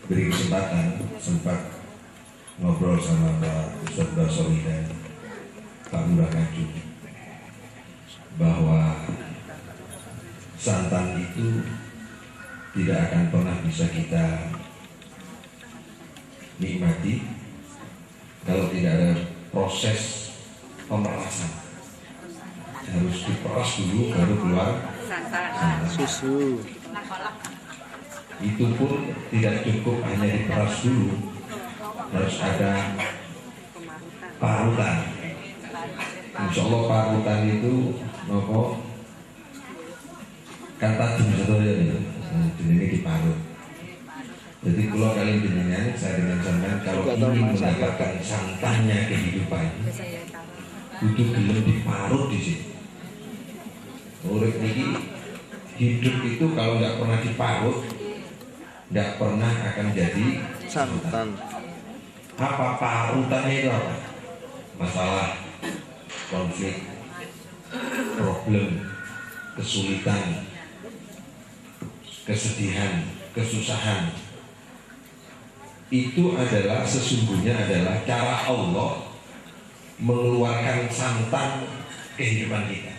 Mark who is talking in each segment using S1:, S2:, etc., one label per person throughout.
S1: Beri kesempatan sempat ngobrol sama Pak Ustadz Basori dan Pak Lurah Nganjuk bahwa santan itu tidak akan pernah bisa kita nikmati kalau tidak ada proses pemerasan. Harus diperas dulu baru keluar santan.
S2: Susu.
S1: Itu pun tidak cukup hanya diperas dulu, harus ada parutan. Insya Allah parutan itu nopo kata jenis ini diparut. Jadi kalau kalian jenengan, saya dengan sampean kalau ingin mendapatkan santannya kehidupan, itu gelem diparut di sini. Urip ini hidup itu kalau nggak pernah diparut, tidak pernah akan jadi santan. Apa parutannya itu apa? Masalah, konflik, problem, kesulitan, kesedihan, kesusahan. Itu adalah sesungguhnya adalah cara Allah mengeluarkan santan kehidupan kita.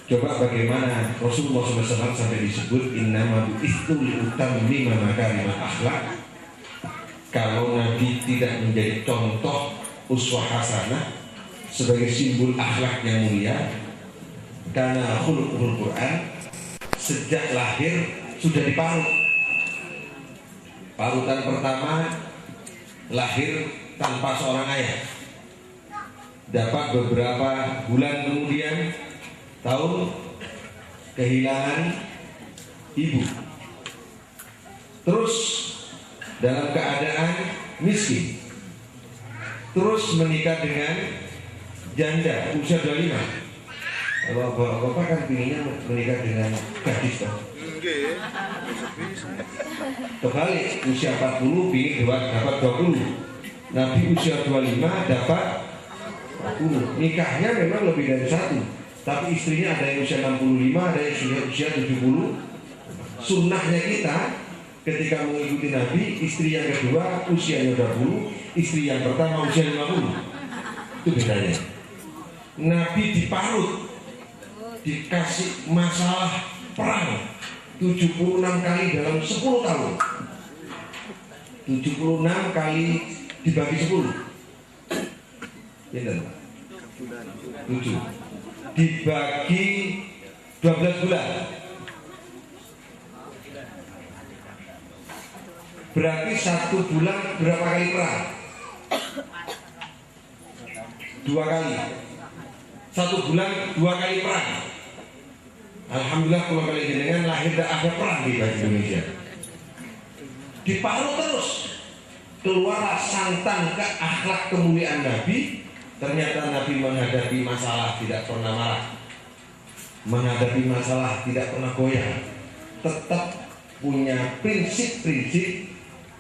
S1: Coba bagaimana Rasulullah SAW sampai disebut innama bu'ithu liutammima makarimal akhlak. Kalau Nabi tidak menjadi contoh uswah hasanah sebagai simbol akhlak yang mulia, karena khuluqul Quran sejak lahir sudah diparut. Parutan pertama lahir tanpa seorang ayah. Dapat beberapa bulan kemudian tahu kehilangan ibu, terus dalam keadaan miskin, terus menikah dengan janda usia 25. Kalau bapak kan pinginnya menikah dengan gadis toh. Kebalik, usia 40 pingin dapat 20. Nabi usia 25 dapat 40. Nikahnya memang lebih dari satu, tapi istrinya ada yang usia 65, ada yang usia 70. Sunnahnya kita ketika mengikuti Nabi, istri yang kedua usianya 20, istri yang pertama usia 50. Itu bedanya. Nabi diparut, dikasih masalah perang 76 kali dalam 10 tahun. 76 kali dibagi 10. Benar? 7 dibagi 12 bulan, berarti 1 bulan berapa kali perang? 2 kali. 1 bulan 2 kali perang. Alhamdulillah kalau kalian jenengan lahir dan ada perang di Indonesia. Diparut terus, keluar santan ke akhlak kemuliaan Nabi. Ternyata Nabi menghadapi masalah tidak pernah marah, menghadapi masalah tidak pernah goyah, tetap punya prinsip-prinsip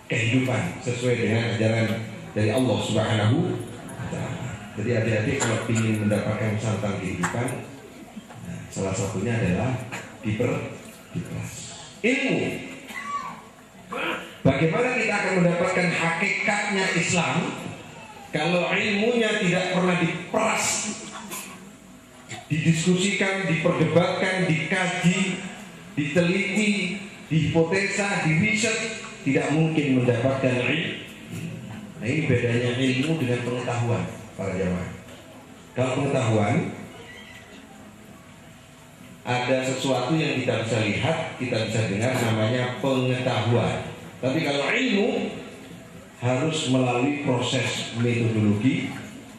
S1: kehidupan sesuai dengan ajaran dari Allah Subhanahu wa Ta'ala. Jadi adik-adik kalau ingin mendapatkan santan kehidupan, salah satunya adalah diperas ilmu. Bagaimana kita akan mendapatkan hakikatnya Islam Kalau ilmunya tidak pernah diperas, didiskusikan, diperdebatkan, dikaji, diteliti, dihipotesa, diriset, tidak mungkin mendapatkan ilmu. Nah, ini bedanya ilmu dengan pengetahuan para jamaah. Kalau pengetahuan, ada sesuatu yang kita bisa lihat, kita bisa dengar, namanya pengetahuan. Tapi kalau ilmu harus melalui proses metodologi,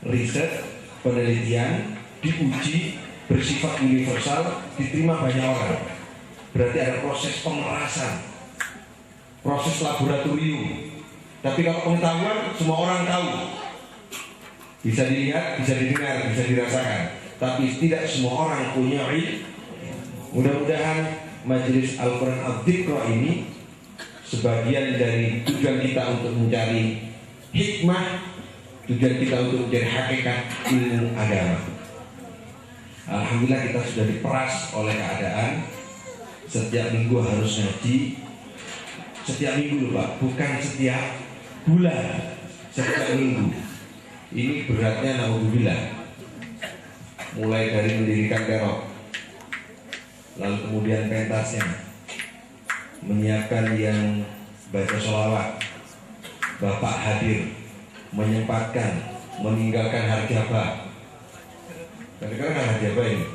S1: riset, penelitian, diuji, bersifat universal, diterima banyak orang. Berarti ada proses pemerasan, proses laboratorium. Tapi kalau pengetahuan, semua orang tahu, bisa dilihat, bisa didengar, bisa dirasakan. Tapi tidak semua orang punya ilmu. Mudah-mudahan majelis Al-Quran Al-Dzikra ini sebagian dari tujuan kita untuk mencari hikmah, tujuan kita untuk mencari hakikat ilmu agama. Alhamdulillah kita sudah diperas oleh keadaan. Setiap minggu harus ngaji. Setiap minggu loh Pak, bukan setiap bulan, setiap minggu. Ini beratnya naudzubillah. Mulai dari mendirikan teror, lalu kemudian pentasnya, menyiapkan yang baca sholawat, bapak hadir, menyempatkan, meninggalkan harjabah. Kadang-kadang harjabah ini,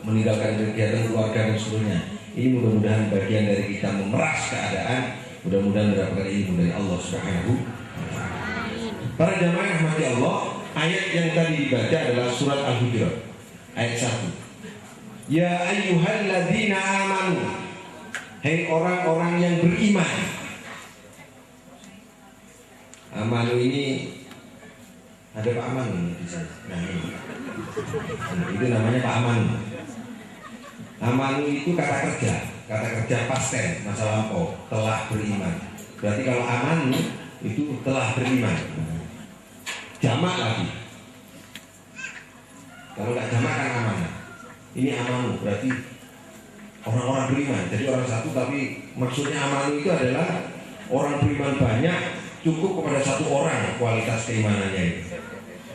S1: meninggalkan kegiatan keluarga dan seluruhnya. Ini mudah-mudahan bagian dari kita memeras keadaan, mudah-mudahan mendapatkan ilmu dari Allah Subhanahu. Para jamaah yang rahmati Allah, ayat yang tadi dibaca adalah surat Al-Hujurat ayat 1. Ya ayyuhalladzina amanu, hai orang-orang yang beriman. Amanu ini ada Pak Aman di sana. Nah, itu namanya Pak Aman. Amanu itu kata kerja pasten, masa lampau, telah beriman. Berarti kalau amanu itu telah beriman. Jamak lagi. Kalau nggak jamak kan amanah. Ini amanu berarti orang-orang beriman. Jadi orang satu, tapi maksudnya amanu itu adalah orang beriman banyak, cukup kepada satu orang kualitas keimanannya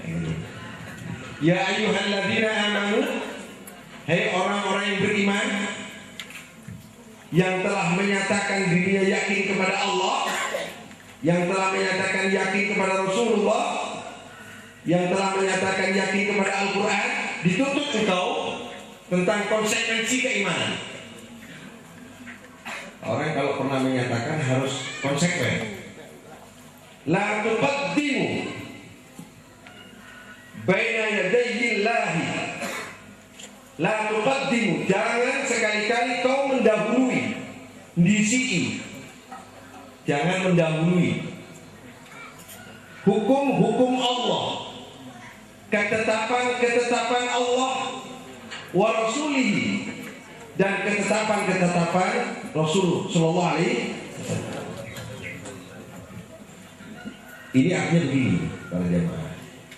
S1: itu. Ya ayyuhalladzina amanu, hai orang-orang yang beriman, yang telah menyatakan dirinya yakin kepada Allah, yang telah menyatakan yakin kepada Rasulullah, yang telah menyatakan yakin kepada Al-Quran, dituntut engkau tentang konsekuensi keimanan. Orang kalau pernah menyatakan harus konsekuen. La tuqaddimu baina yadayillahi. La tuqaddimu, jangan sekali-kali kau mendahului, ndisi'i, jangan mendahului hukum-hukum Allah, ketetapan Allah wa rasulihi, dan ketetapan Rasul sallallahu alaihi wasallam. Ini artinya begini para jemaah.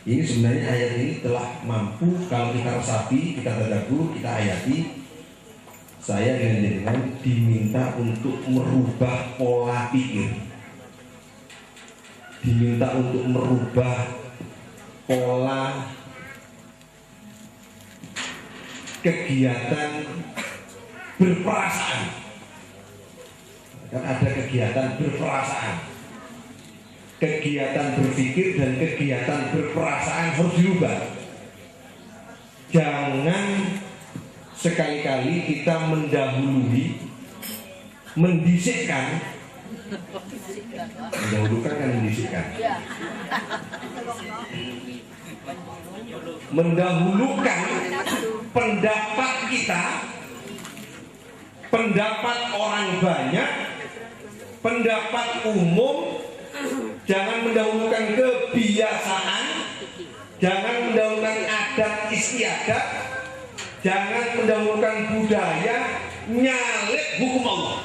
S1: Ini sebenarnya ayat ini telah mampu kalau kita resapi, kita tadabbur, kita ayati. Saya dengan diminta untuk merubah pola pikir, diminta untuk merubah pola kegiatan berperasaan. Kan ada kegiatan berperasaan, kegiatan berpikir dan kegiatan berperasaan harus dirubah. Jangan sekali-kali kita mendahului, mendisikkan. Mendahulukan kan mendisikkan. Mendahulukan pendapat kita, pendapat orang banyak, pendapat umum. Jangan mendahulukan kebiasaan, jangan mendahulukan adat istiadat, jangan mendahulukan budaya, nyalip hukum Allah.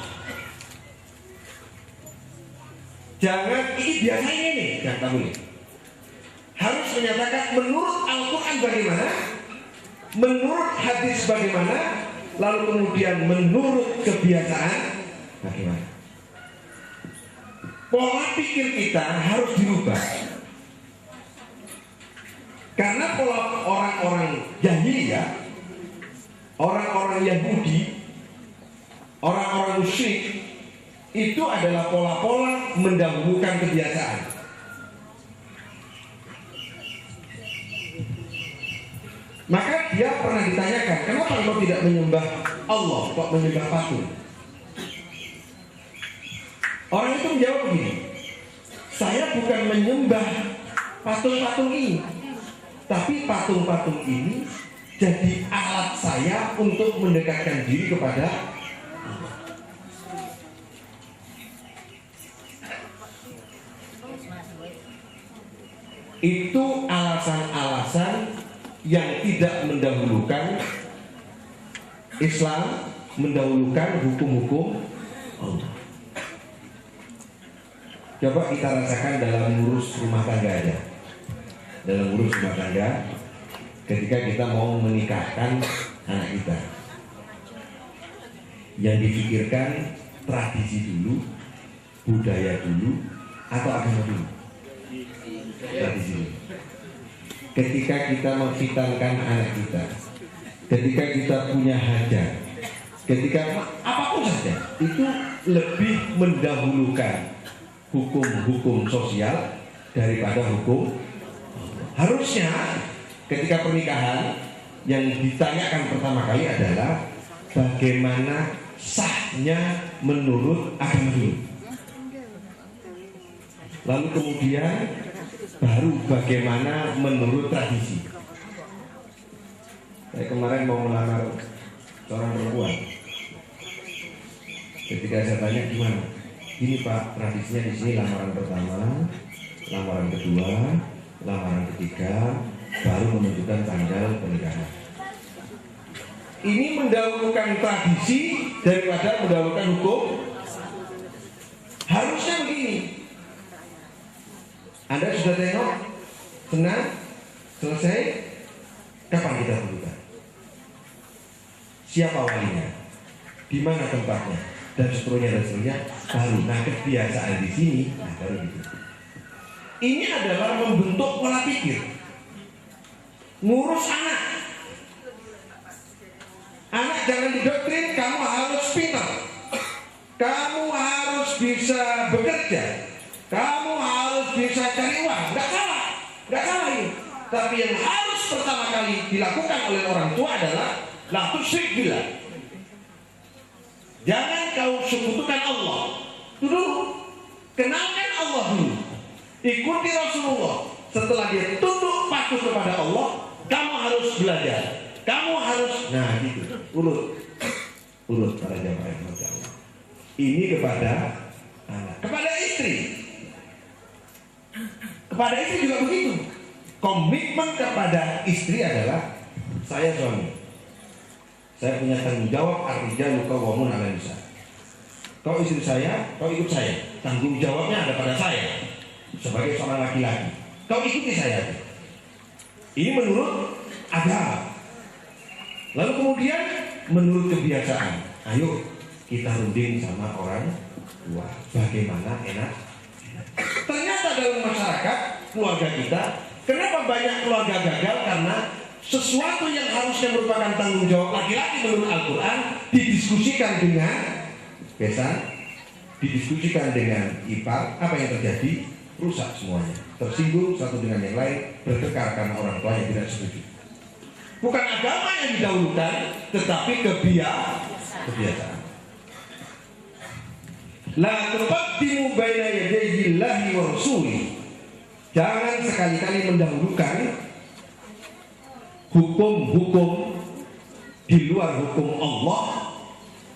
S1: Jangan, ini biasanya nih, jangan boleh. Harus menyatakan menurut Al-Quran bagaimana, menurut hadis bagaimana, lalu kemudian menurut kebiasaan bagaimana. Pola pikir kita harus dirubah. Karena pola orang-orang jahiliyah, orang-orang Yahudi, orang-orang musyrik itu adalah pola-pola mendahulukan kebiasaan. Maka dia pernah ditanyakan, kenapa engkau tidak menyembah Allah, kok menyembah patung? Orang itu menjawab begini, saya bukan menyembah patung-patung ini, tapi patung-patung ini jadi alat saya untuk mendekatkan diri kepada Allah. Itu alasan-alasan yang tidak mendahulukan Islam, mendahulukan hukum-hukum Allah. Coba kita rasakan dalam ngurus rumah tangga aja. Dalam ngurus rumah tangga, ketika kita mau menikahkan anak kita, yang dipikirkan tradisi dulu, budaya dulu, atau agama dulu? Tradisi dulu. Ketika kita memfitankan anak kita, ketika kita punya hajat, ketika apapun saja, itu lebih mendahulukan hukum-hukum sosial daripada hukum. Harusnya ketika pernikahan yang ditanyakan pertama kali adalah bagaimana sahnya menurut agama dulu. Lalu kemudian baru bagaimana menurut tradisi. Saya kemarin mau melamar seorang perempuan. Ketika saya tanya gimana, ini Pak, tradisinya di sini lamaran pertama, lamaran kedua, lamaran ketiga, baru menentukan tanggal pernikahan. Ini mendahulukan tradisi daripada mendahulukan hukum. Harusnya begini. Anda sudah tengok, senang, selesai, kapan kita tentukan? Siapa walinya? Di mana tempatnya? Dan seterusnya, baru. Nah, kebiasaan di sini, nah baru gitu. Ini adalah membentuk pola pikir. Ngurus anak. Anak jangan didoktrin, kamu harus pintar. Kamu harus bisa bekerja. Kamu harus bisa cari uang. Nggak salah ini. Tapi yang harus pertama kali dilakukan oleh orang tua adalah la tusyrik billah. Jangan kau sekutukan Allah. Dulu kenalkan Allah dulu. Ikuti Rasulullah. Setelah dia tunduk patuh kepada Allah, kamu harus belajar. Kamu harus, nah gitu. Urut para jamaah yang Allah. Ini kepada anak, kepada istri. Kepada istri juga begitu. Komitmen kepada istri adalah saya suami. Saya punya tanggung jawab, ar-rijalu qawwamun 'alan nisa. Kau istri saya, kau ikut saya. Tanggung jawabnya ada pada saya sebagai seorang laki-laki. Kau ikuti saya. Ini menurut agama. Lalu kemudian menurut kebiasaan. Ayo kita runding sama orang tua. Bagaimana enak? Ternyata dalam masyarakat keluarga kita, kenapa banyak keluarga gagal? Karena sesuatu yang harusnya merupakan tanggung jawab laki-laki menurut Al-Quran didiskusikan dengan besan, didiskusikan dengan ipar. Apa yang terjadi? Rusak semuanya. Tersinggung satu dengan yang lain, bertengkar karena orang tua yang tidak setuju. Bukan agama yang didahulukan, tetapi kebiasaan. La tuqaddimu baina yadayi Allahi wa rasuli. Jangan sekali-kali mendahulukan hukum-hukum di luar hukum Allah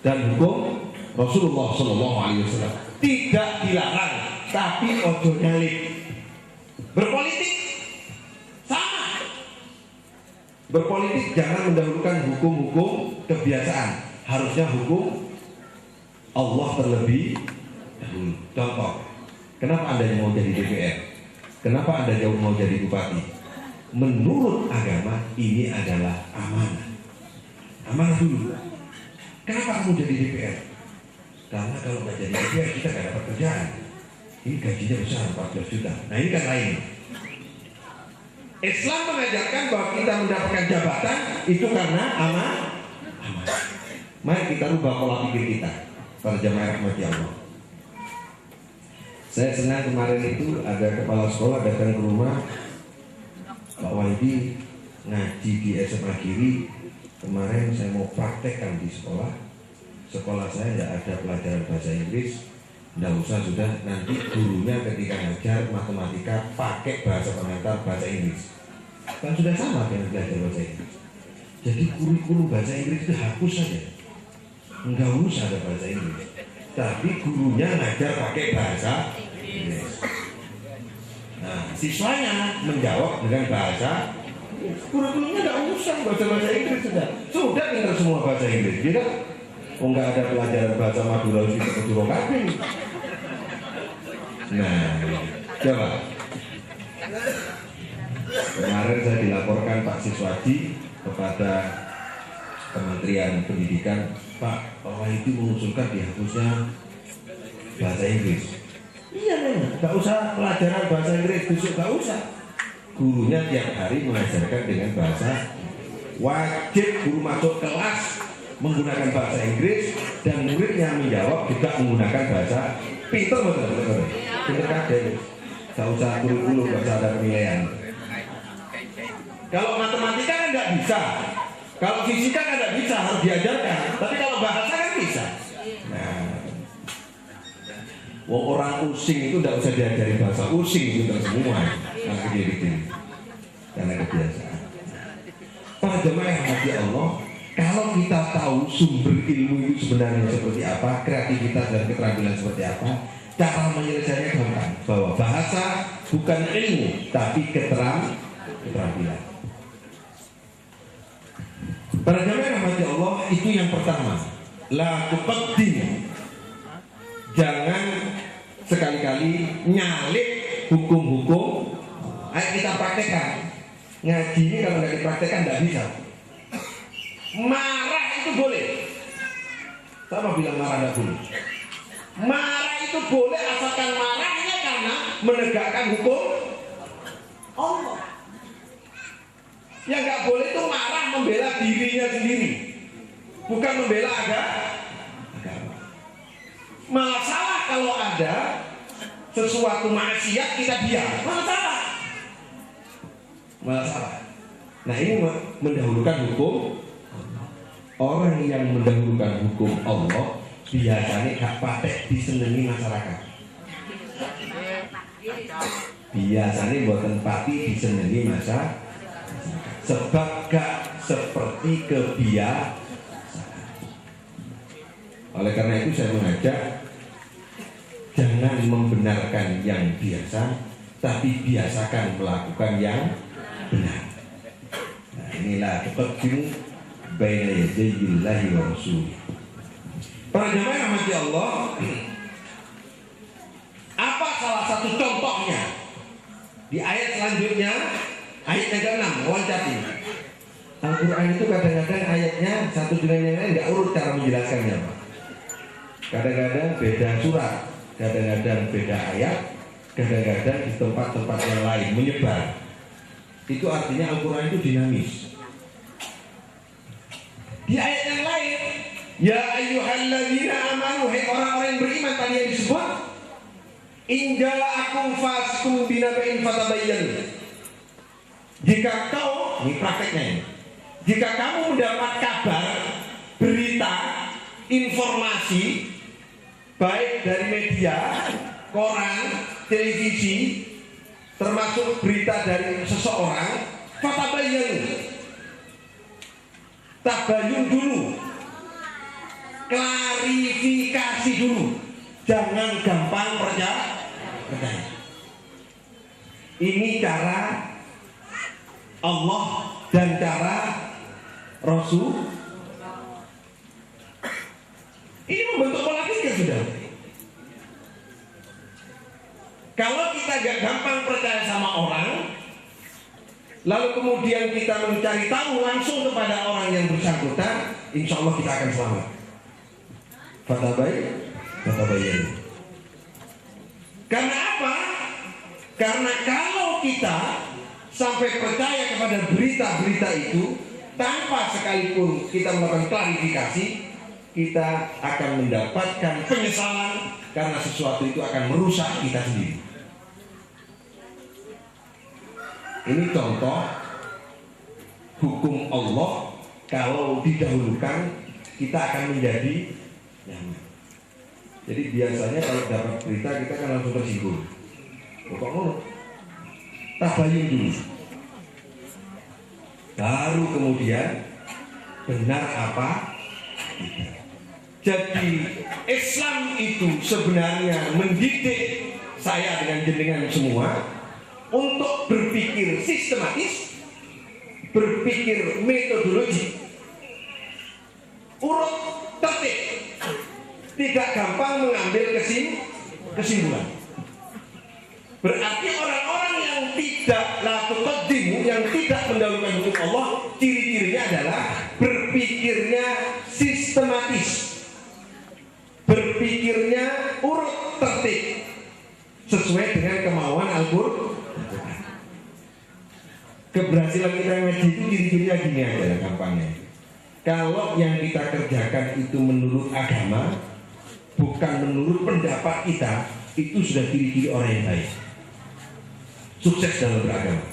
S1: dan hukum Rasulullah SAW. Tidak dilarang, tapi ojo nyalip. Berpolitik sama. Berpolitik jangan mendahulukan hukum-hukum kebiasaan. Harusnya hukum Allah terlebih dahulu. Contoh, kenapa Anda yang mau jadi DPR? Kenapa Anda jauh mau jadi bupati? Menurut agama ini adalah amanah. Amanah dulu. Kenapa kamu jadi DPR? Karena kalau nggak jadi DPR kita nggak dapat kerjaan. Ini gajinya besar, 14 juta. Nah ini kan lain. Islam mengajarkan bahwa kita mendapatkan jabatan itu karena amal. Mari kita rubah pola pikir kita, para jamaah rahmati Allah. Saya senang kemarin itu ada kepala sekolah datang ke rumah, Pak Walidi ngaji di SMA Kiri. Kemarin saya mau praktekkan di sekolah. Sekolah saya tidak ada pelajaran bahasa Inggris. Tidak usah, sudah nanti gurunya ketika ngajar matematika pakai bahasa pengantar bahasa Inggris. Kan sudah sama dengan belajar bahasa Inggris. Jadi kurikulum bahasa Inggris itu hapus saja. Enggak usah ada bahasa Inggris. Tapi gurunya ngajar pakai bahasa Inggris. Nah, siswanya menjawab dengan bahasa. Kurikulumnya enggak usah bahasa Inggris sudah. Sudah pintar semua bahasa Inggris, tidak? Oh, enggak ada pelajaran bahasa Madura di Madura Kabin. Nah, coba. Kemarin saya dilaporkan Pak Siswadi kepada Kementerian Pendidikan, Pak itu mengusulkan dihapusnya bahasa Inggris. Iya memang, nggak usah pelajaran bahasa Inggris, besok nggak usah. Gurunya tiap hari mengajarkan dengan bahasa. Wajib guru masuk kelas menggunakan bahasa Inggris dan muridnya menjawab juga menggunakan bahasa. Pinter betul. Pinter kader. Nggak usah kurikulum, nggak usah ada penilaian. Kalau matematika kan nggak bisa, kalau fisika kan nggak bisa, harus diajarkan. Tapi kalau bahasa kan bisa. Nah, orang using itu nggak usah diajari bahasa, using itu semua. Nah, gitu. Karena kebiasaan. Para jemaah yang hati Allah, kalau kita tahu sumber ilmu itu sebenarnya seperti apa, kreativitas dan keterampilan seperti apa, cara menyelesaikannya gampang. Bahwa bahasa bukan ilmu, tapi keterampilan. Para jamaah rahmati Allah, itu yang pertama. La tuqaddim. Jangan sekali-kali nyalip hukum-hukum. Ayo kita praktekkan. Ngaji ini kalau nggak dipraktekkan nggak bisa. Marah itu boleh. Sama bilang marah nggak boleh. Marah itu boleh asalkan marahnya karena menegakkan hukum Allah. Yang nggak boleh itu marah membela dirinya sendiri, bukan membela agama. Malah salah kalau ada sesuatu maksiat kita diam, malah salah. Nah, ini mendahulukan hukum. Orang yang mendahulukan hukum Allah biasanya gak patek disenengi masyarakat. Biasanya buatan pati disenengi masyarakat. Sebab gak seperti kebiasaan. Oleh karena itu saya mengajak, jangan membenarkan yang biasa, tapi biasakan melakukan yang benar. Nah, inilah tuqaddimu baina yadayillahi wa rasulih. Para jemaah rahmati Allah, apa salah satu contohnya di ayat selanjutnya? Ayat yang ke-6, wancati. Al-Quran itu kadang-kadang ayatnya satu dengan yang lain nggak urut cara menjelaskannya, Pak. Kadang-kadang beda surat, kadang-kadang beda ayat, kadang-kadang di tempat-tempat yang lain menyebar. Itu artinya Al-Quran itu dinamis. Di ayat yang lain, ya ayyuhalladzina amanu, hai orang-orang yang beriman tadi yang disebut, in ja'akum fasiqun binaba'in fatabayyanu. Jika kau, ini prakteknya ini, jika kamu mendapat kabar, berita, informasi, baik dari media, koran, televisi, termasuk berita dari seseorang, fatabayyanu, tabayun dulu, klarifikasi dulu, jangan gampang percaya. Ini cara Allah dan cara Rasul. Ini membentuk pola pikir sudah. Kalau kita gak gampang percaya sama orang, lalu kemudian kita mencari tahu langsung kepada orang yang bersangkutan, insya Allah kita akan selamat. Fatabayyan. Karena apa? Karena kalau kita sampai percaya kepada berita-berita itu tanpa sekalipun kita melakukan klarifikasi, kita akan mendapatkan penyesalan karena sesuatu itu akan merusak kita sendiri. Ini contoh hukum Allah, kalau didahulukan kita akan menjadi nyaman. Jadi biasanya kalau dapat berita kita kan langsung tersinggung. Pokoknya tabayun dulu, baru kemudian benar apa tidak. Jadi Islam itu sebenarnya mendidik saya dengan jenengan semua untuk berpikir sistematis, berpikir metodologi, urut tertib, tidak gampang mengambil kesimpulan. Berarti orang-orang yang tidak latuqaddimu, yang tidak mendahulukan hukum Allah, ciri-cirinya adalah berpikirnya sistematis, berpikirnya urut tertib, sesuai dengan kemauan Al-Qur'an. Keberhasilan kita ngaji itu ciri-cirinya gini aja gampangnya. Kalau yang kita kerjakan itu menurut agama, bukan menurut pendapat kita, itu sudah ciri-ciri orang yang baik, sukses dalam beragama.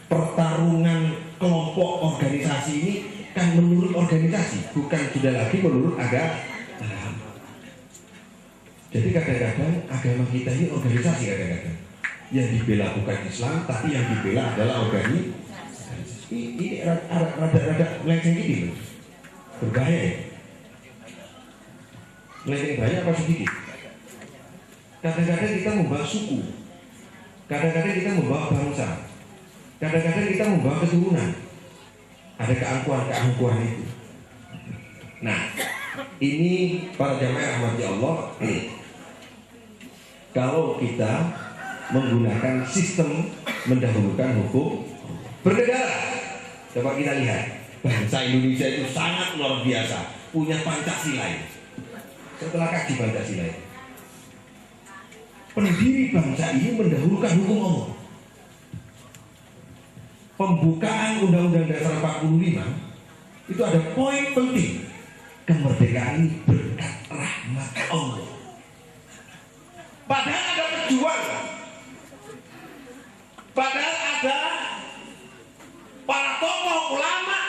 S1: Pertarungan kelompok organisasi ini kan menurut organisasi, bukan sudah lagi menurut agama. Jadi kadang-kadang agama kita ini organisasi, kadang-kadang yang dibela bukan Islam, tapi yang dibela adalah organisasi. Ini rada melenceng gitu, berbahaya ya. Melenceng banyak apa sedikit? Kadang-kadang kita membahas suku, kadang-kadang kita membahas bangsa, kadang-kadang kita membahas keturunan. Ada keangkuhan itu. Nah, ini para jamaah rahmati Allah, kalau kita menggunakan sistem mendahulukan hukum bernegara, coba kita lihat, bangsa Indonesia itu sangat luar biasa, punya Pancasila. Setelah kaji Pancasila, pendiri bangsa ini mendahulukan hukum Allah. Pembukaan Undang-Undang Dasar 45 itu ada poin penting, kemerdekaan ini berkat rahmat Allah. Padahal ada pejuang, padahal ada para tokoh ulama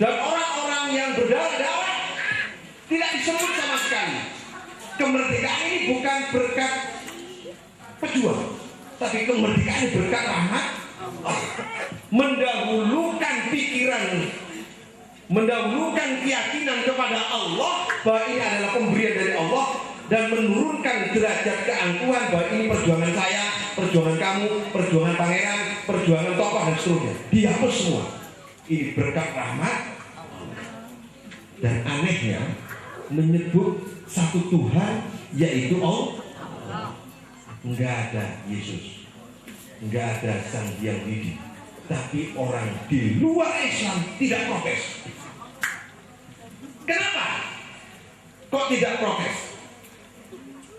S1: dan orang-orang yang berdarah-darah, tidak disebut sama sekali. Kemerdekaan ini bukan berkat pejuang, tapi kemerdekaan ini berkat rahmat Allah. Mendahulukan pikiran, mendahulukan keyakinan kepada Allah bahwa ini adalah pemberian dari Allah, dan menurunkan derajat keangkuhan bahwa ini perjuangan saya, perjuangan kamu, perjuangan pangeran, perjuangan tokoh dan seterusnya. Dihapus semua. Ini berkat rahmat. Dan anehnya menyebut satu Tuhan, yaitu Allah. Enggak ada Yesus, enggak ada Sang Hyang Widi. Tapi orang di luar Islam tidak protes. Kenapa kok tidak protes?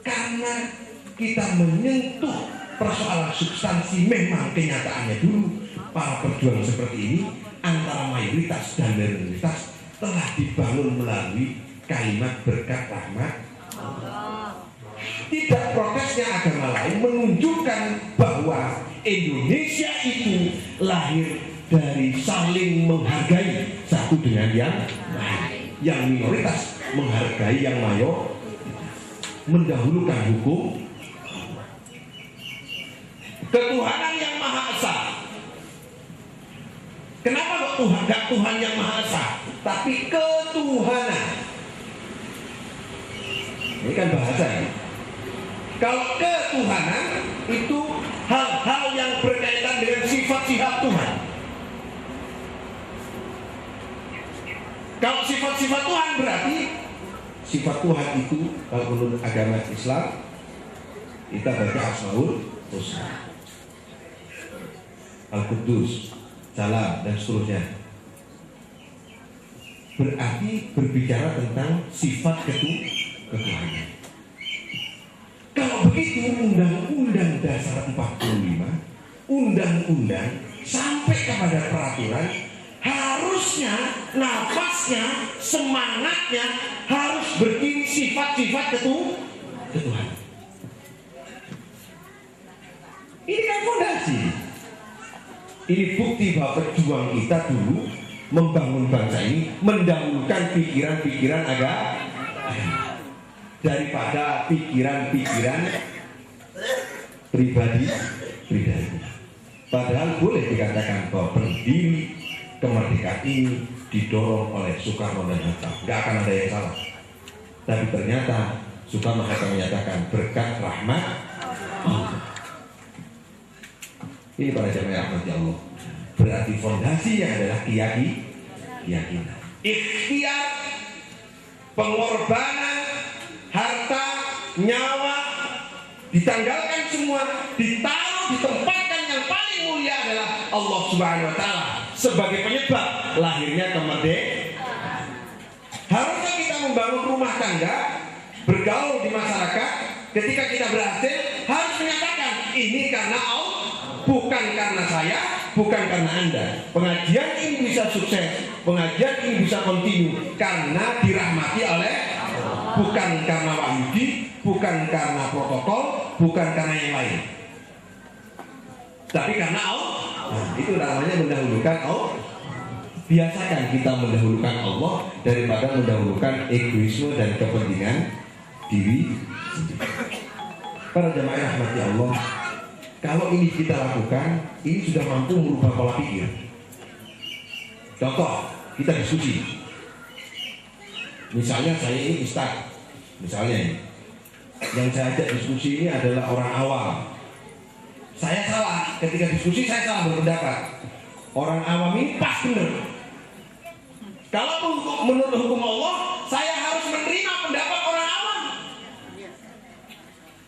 S1: Karena kita menyentuh persoalan substansi. Memang kenyataannya dulu para perjuangan seperti ini antara mayoritas dan minoritas telah dibangun melalui kalimat berkat rahmat Allah. Tidak protesnya agama lain menunjukkan bahwa Indonesia itu lahir dari saling menghargai satu dengan yang lain. Yang minoritas menghargai yang mayor, mendahulukan hukum, ketuhanan yang Maha Esa. Kenapa kok Tuhan gak Tuhan yang Maha Esa, tapi ketuhanan? Ini kan bahasa ya. Kalau ketuhanan itu hal-hal yang berkaitan dengan sifat-sifat Tuhan. Kalau sifat-sifat Tuhan berarti sifat Tuhan itu kalau menurut agama Islam kita baca Asmaul Husna, Al-Qudus, Salam dan seterusnya. Berarti berbicara tentang sifat ketuhanan. Kalau begitu undang-undang Dasar 45, undang-undang sampai kepada peraturan, harusnya nafasnya, semangatnya harus berkini sifat-sifat ketuhanan. Ini kan fondasi. Ini bukti bahwa pejuang kita dulu membangun bangsa ini mendahulukan pikiran-pikiran agama daripada pikiran-pikiran pribadi. Padahal boleh dikatakan bahwa pendiri kemerdekaan ini didorong oleh Soekarno dan Hatta, nggak akan ada yang salah. Tapi ternyata Soekarno Hatta menyatakan berkat rahmat Allah. Ini para jamaah rahmati Allah. Berarti fondasinya adalah keyakinan, ikhtiar, pengorbanan, harta, nyawa, ditanggalkan semua, ditaruh, ditempatkan yang paling mulia adalah Allah Subhanahu wa Ta'ala sebagai penyebab lahirnya kemerdekaan. Harusnya kita membangun rumah tangga, bergaul di masyarakat. Ketika kita berhasil, harus menyatakan ini karena Allah, bukan karena saya, bukan karena Anda. Pengajian ini bisa sukses, pengajian ini bisa kontinu karena dirahmati oleh, bukan karena Wahyudi, bukan karena protokol, bukan karena yang lain, tapi karena Allah. Nah, itu namanya mendahulukan Allah. Biasakan kita mendahulukan Allah daripada mendahulukan egoisme dan kepentingan diri sendiri. Para jamaah rahmati Allah, kalau ini kita lakukan, ini sudah mampu merubah pola pikir. Contoh, kita diskusi. Misalnya saya ini ustaz, misalnya ini, yang saya ajak diskusi ini adalah orang awam. Saya salah, ketika diskusi saya salah berpendapat. Orang awam ini pas benar. Kalau menurut hukum Allah, saya harus menerima pendapat orang awam.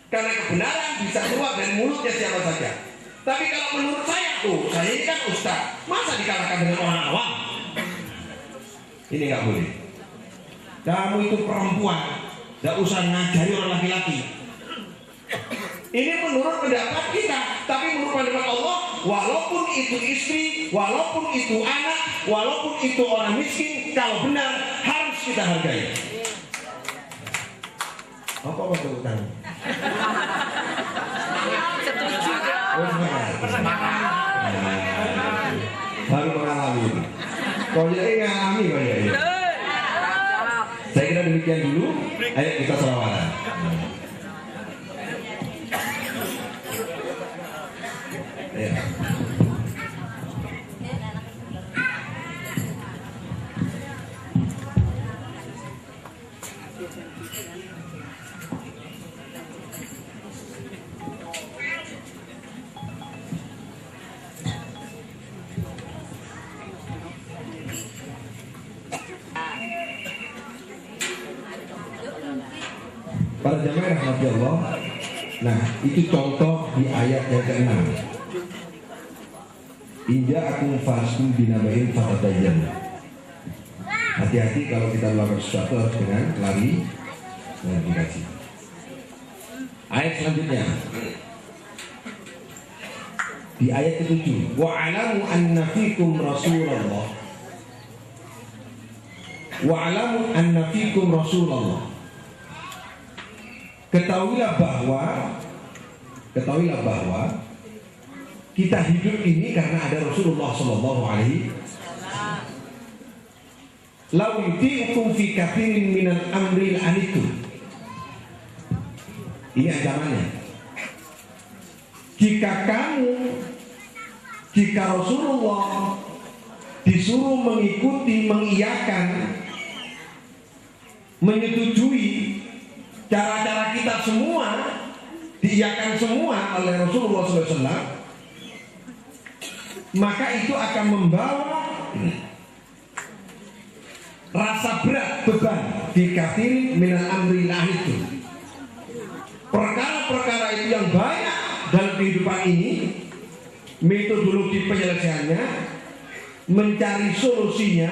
S1: Karena kebenaran bisa keluar dari mulutnya siapa saja. Tapi kalau menurut saya, saya ini kan ustaz, masa dikalahkan dengan orang awam? Ini nggak boleh. Kamu itu perempuan, nggak usah ngajari orang laki-laki. Ini menurut pendapat kita, tapi menurut pendapat Allah, walaupun itu istri, walaupun itu anak, walaupun itu orang miskin, kalau benar harus kita hargai. Apa tepuk tangan?
S2: Setuju.
S1: Baru mengalami itu. Kalau jadi ngalami kok ya. Saya kira demikian dulu. Ayo kita selawatan. Ya. Para jamaah rahmati Allah. Nah, itu contoh di ayat yang ke-6. Inja akum fasum binabain fatadayan. Hati-hati kalau kita melakukan sesuatu harus dengan lari dan dikasih. Ayat selanjutnya di ayat ke-7, wa alamu anna fikum Rasulullah. Wa alamu anna fikum Rasulullah. Ketahuilah bahwa kita hidup ini karena ada Rasulullah Sallallahu Alaihi Wasallam. Lau yuti'ukum fi kathirin minal amri la'anitum. Ini ancamannya. Jika Rasulullah disuruh mengikuti, mengiyakan, menyetujui cara-cara kita semua, diiyakan semua oleh Rasulullah SAW, maka itu akan membawa rasa berat, beban di kathir minal amri itu. Perkara-perkara itu yang banyak dalam kehidupan ini, metodologi penyelesaiannya, mencari solusinya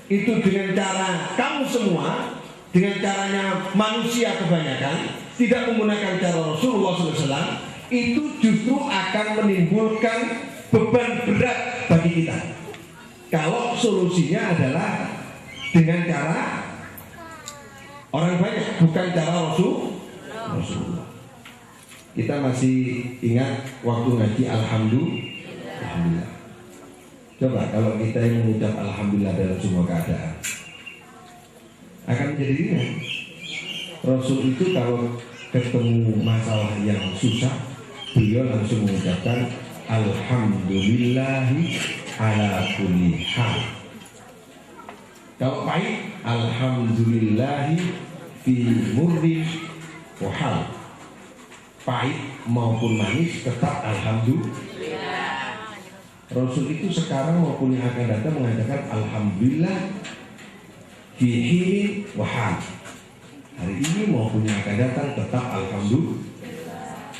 S1: itu dengan cara kamu semua, dengan caranya manusia kebanyakan, tidak menggunakan cara Rasulullah SAW, itu justru akan menimbulkan beban berat bagi kita. Kalau solusinya adalah dengan cara orang banyak, bukan cara Rasulullah. Kita masih ingat waktu ngaji Alhamdulillah. Coba kalau kita yang mengucap Alhamdulillah dalam semua keadaan, akan menjadi ringan. Rasul itu kalau ketemu masalah yang susah, beliau langsung mengucapkan Alhamdulillahi ala kulli hal. Kalau pahit, Alhamdulillahi fi murri wa hal. Pahit maupun manis tetap Alhamdulillah. Rasul itu sekarang maupun yang akan datang mengatakan Alhamdulillah fi hini wa hal. Hari ini maupun yang akan datang tetap Alhamdulillah.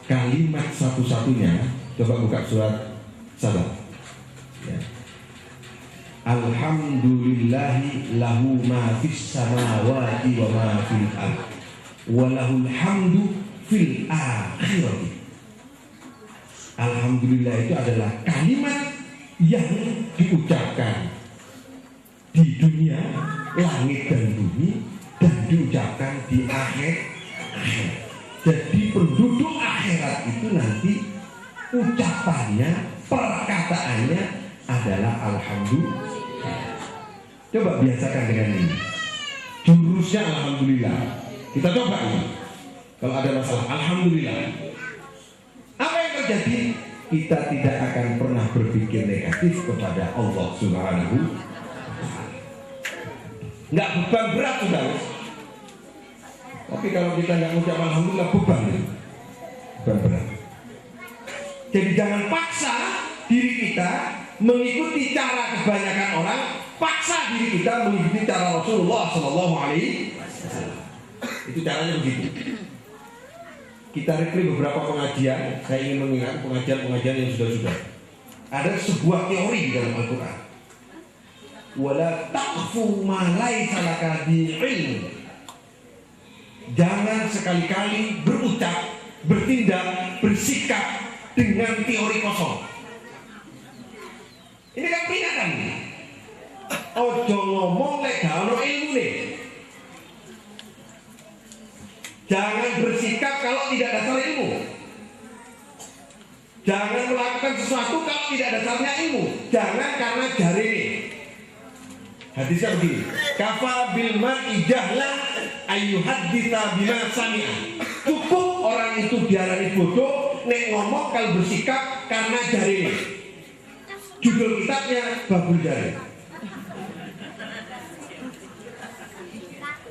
S1: Kalimat satu-satunya, coba buka surat Sabat ya. Alhamdulillahi lahu ma fis samawati wa ma fil ardh wa lahul hamdu fil akhirati. Alhamdulillah itu adalah kalimat yang diucapkan di dunia, langit dan bumi, dan diucapkan di akhir. Jadi penduduk akhirat itu nanti ucapannya, perkataannya adalah Alhamdulillah. Coba biasakan dengan ini. Jurusnya Alhamdulillah. Kita coba ini. Kalau ada masalah, Alhamdulillah. Apa yang terjadi? Kita tidak akan pernah berpikir negatif kepada Allah Subhanahu wa Ta'ala. Nggak beban berat sudah. Tapi kalau kita nggak mengucap Alhamdulillah, beban berat. Jadi jangan paksa diri kita mengikuti cara kebanyakan orang, paksa diri kita mengikuti cara Rasulullah Sallallahu Alaihi Wasallam. Itu caranya begitu. Kita replay beberapa pengajian. Saya ingin mengingat pengajian-pengajian yang sudah-sudah. Ada sebuah teori di dalam Al-Quran. Wala taqfu ma laisa laka bihi ilm. Jangan sekali-kali berucap, bertindak, bersikap dengan teori kosong. Ini kan peringatan. Ojo ngomong lek gak ono ilmune. Jangan bersikap kalau tidak dasar ilmu. Jangan melakukan sesuatu kalau tidak dasarnya ilmu. Jangan karena jarene. Hadisnya begini, kafa bil mar'i jahlan ayyuhadditsa bima sami'a. Cukup orang itu diarani bodoh nek ngomong kalau bersikap karena jarene. Judul kitabnya Babul Jari.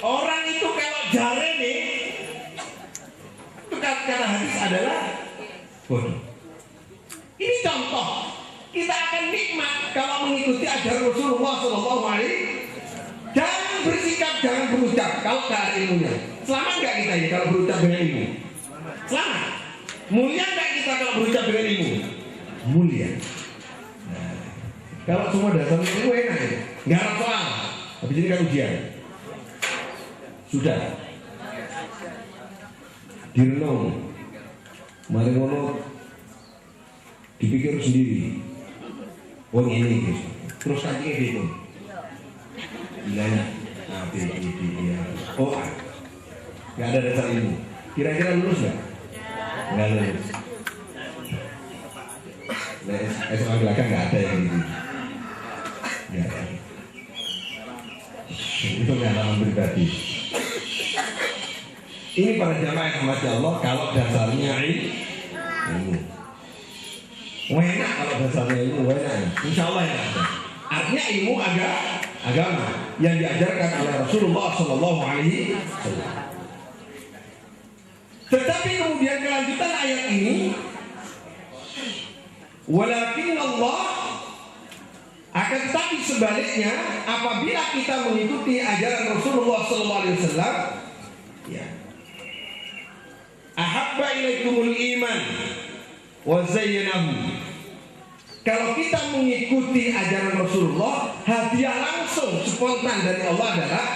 S1: Orang itu kalau jarene, itu kata hadis adalah bodoh. Ini contoh. Kita akan nikmat kalau mengikuti ajaran Rasulullah Sallallahu Alaihi Wasallam. Jangan bersikap, jangan berucap kalau tidak ada ilmunya. Selamat nggak kita ini kalau berucap dengan ilmu? Selamat. Mulia nggak kita kalau berucap dengan ilmu? Mulia. Nah, kalau semua dasar ilmu enak ya, nggak ada soal. Habis ini kan ujian. Sudah. Direnung. Mari ngono dipikir sendiri. Oh ini guys, terus kakinya gitu. Bilanya A, B, C, D, E, F, O, A. Gak ada dasar ilmu. Kira-kira lulus gak? Gak lulus. SMA belakang gak ada yang gitu. Gak ada. Itu pengalaman pribadi. Ini para jamaah yang rahmati Allah kalau dasarnya ilmu. Enak kalau dasarnya ilmu, enak. Insya Allah enak. Artinya ilmu agama yang diajarkan oleh Rasulullah Sallallahu Alaihi Wasallam. Tetapi kemudian kelanjutan ayat ini, walakin Allah, akan tetapi sebaliknya apabila kita mengikuti ajaran Rasulullah Sallallahu Alaihi Wasallam, ya, ahabba ilaikumul iman wa zayyanahu. Kalau kita mengikuti ajaran Rasulullah, hadiah langsung spontan dari Allah adalah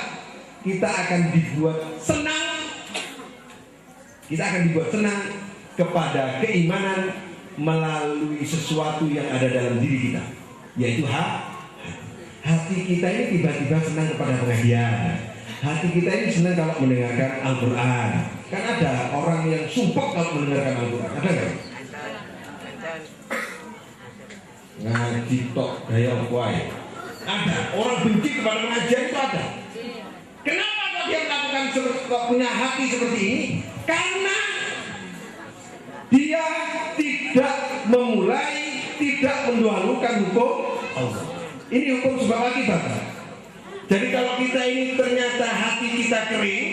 S1: kita akan dibuat senang. Kita akan dibuat senang kepada keimanan melalui sesuatu yang ada dalam diri kita, yaitu hati kita ini tiba-tiba senang kepada pengajian. Hati kita ini senang kalau mendengarkan Al-Quran. Kan ada orang yang sumpah kalau mendengarkan Al-Quran, ada nggak? Ngaji tok gaya kuai. Ada. Orang benci kepada pengajian itu ada. Kenapa kok dia melakukan punya hati seperti ini? Karena dia tidak memulai, tidak mendahulukan hukum Allah. Ini hukum sebab akibat. Jadi kalau kita ini ternyata hati kita kering,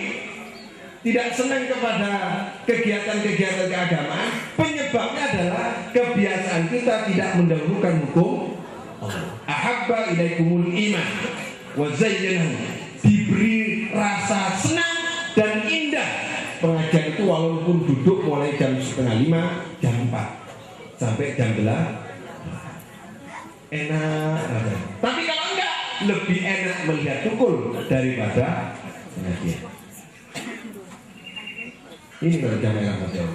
S1: tidak senang kepada kegiatan-kegiatan keagamaan, penyebabnya adalah kebiasaan kita tidak mendahulukan hukum Allah. Ahabba ilaikumul iman wa zayyanahu, diberi rasa senang dan indah pengajian itu, walaupun duduk mulai jam 4:30, jam 4 sampai jam 8 enak. Tapi kalau enggak, lebih enak melihat tukul daripada pengajian. Ini berjalan dengan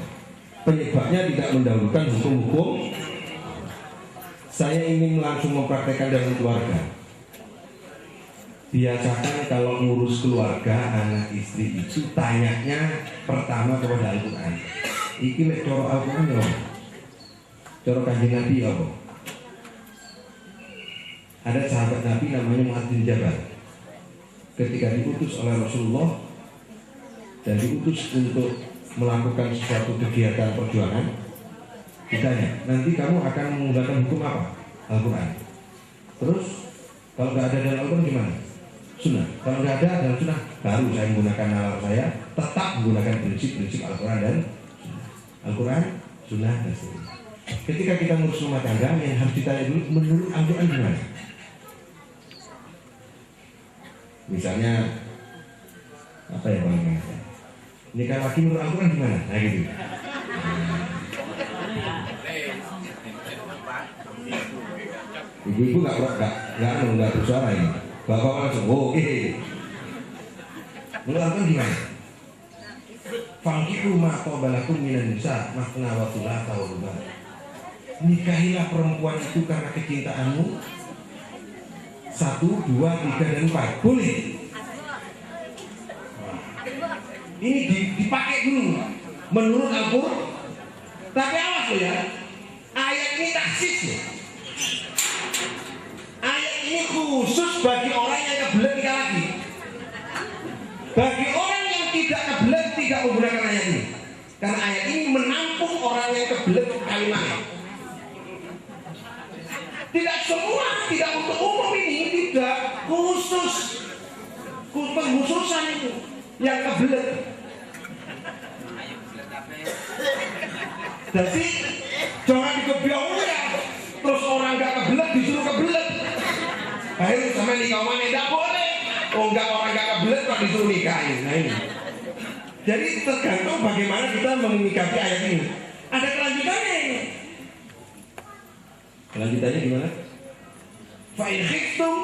S1: penyebabnya tidak mendahulukan hukum-hukum. Saya ingin langsung mempraktekkan dalam keluarga. Biasakan kalau ngurus keluarga, anak istri itu tanyanya pertama kepada Al-Quran. Iki mek coro Al-Quran ya, coro Kanjeng Nabi ya. Ada sahabat Nabi namanya Mu'adz bin Jabal. Ketika diutus oleh Rasulullah dan diutus untuk melakukan suatu kegiatan perjuangan, ditanya, nanti kamu akan menggunakan hukum apa? Al-Quran. Terus kalau nggak ada dalam Al-Quran gimana? Sunnah. Kalau nggak ada dalam sunnah, baru saya menggunakan nalar saya, tetap menggunakan prinsip-prinsip Al-Quran dan Al-Quran, sunnah dan seterusnya. Ketika kita ngurus rumah tangga, yang harus ditanya dulu, menurut Al-Quran gimana? Misalnya apa ya Bang? Nikah lagi menurut Al-Quran gimana? Nah gitu. Ibu-ibu nggak bersuara ini. Bapak langsung, oh oke. Menurut Al-Quran gimana? Fangkihu ma qabalakum minan nisa masna wa thulatha wa ruba'. Nikahilah perempuan itu karena kecintaanmu 1, 2, 3 dan 4. Boleh. Ini dipakai dulu menurut Al-Quran. Tapi awas loh ya, ayat ini taksis ya. Ayat ini khusus bagi orang yang kebelet nikah lagi. Bagi orang yang tidak kebelet tidak menggunakan ayat ini, karena ayat ini menampung orang yang kebelet kalimat. Tidak semua, tidak untuk umum ini, tidak khusus pengkhususan itu yang kebelet. Jadi jangan dikebiau ya, terus orang nggak kebelet disuruh kebelet. Akhirnya sama nikah mana tidak boleh. Oh enggak, orang nggak kebelet kok disuruh nikahin. Nah ini. Jadi tergantung bagaimana kita menyikapi ayat ini. Ada kelanjutannya ini. Kelanjutannya gimana? Fa in khiftum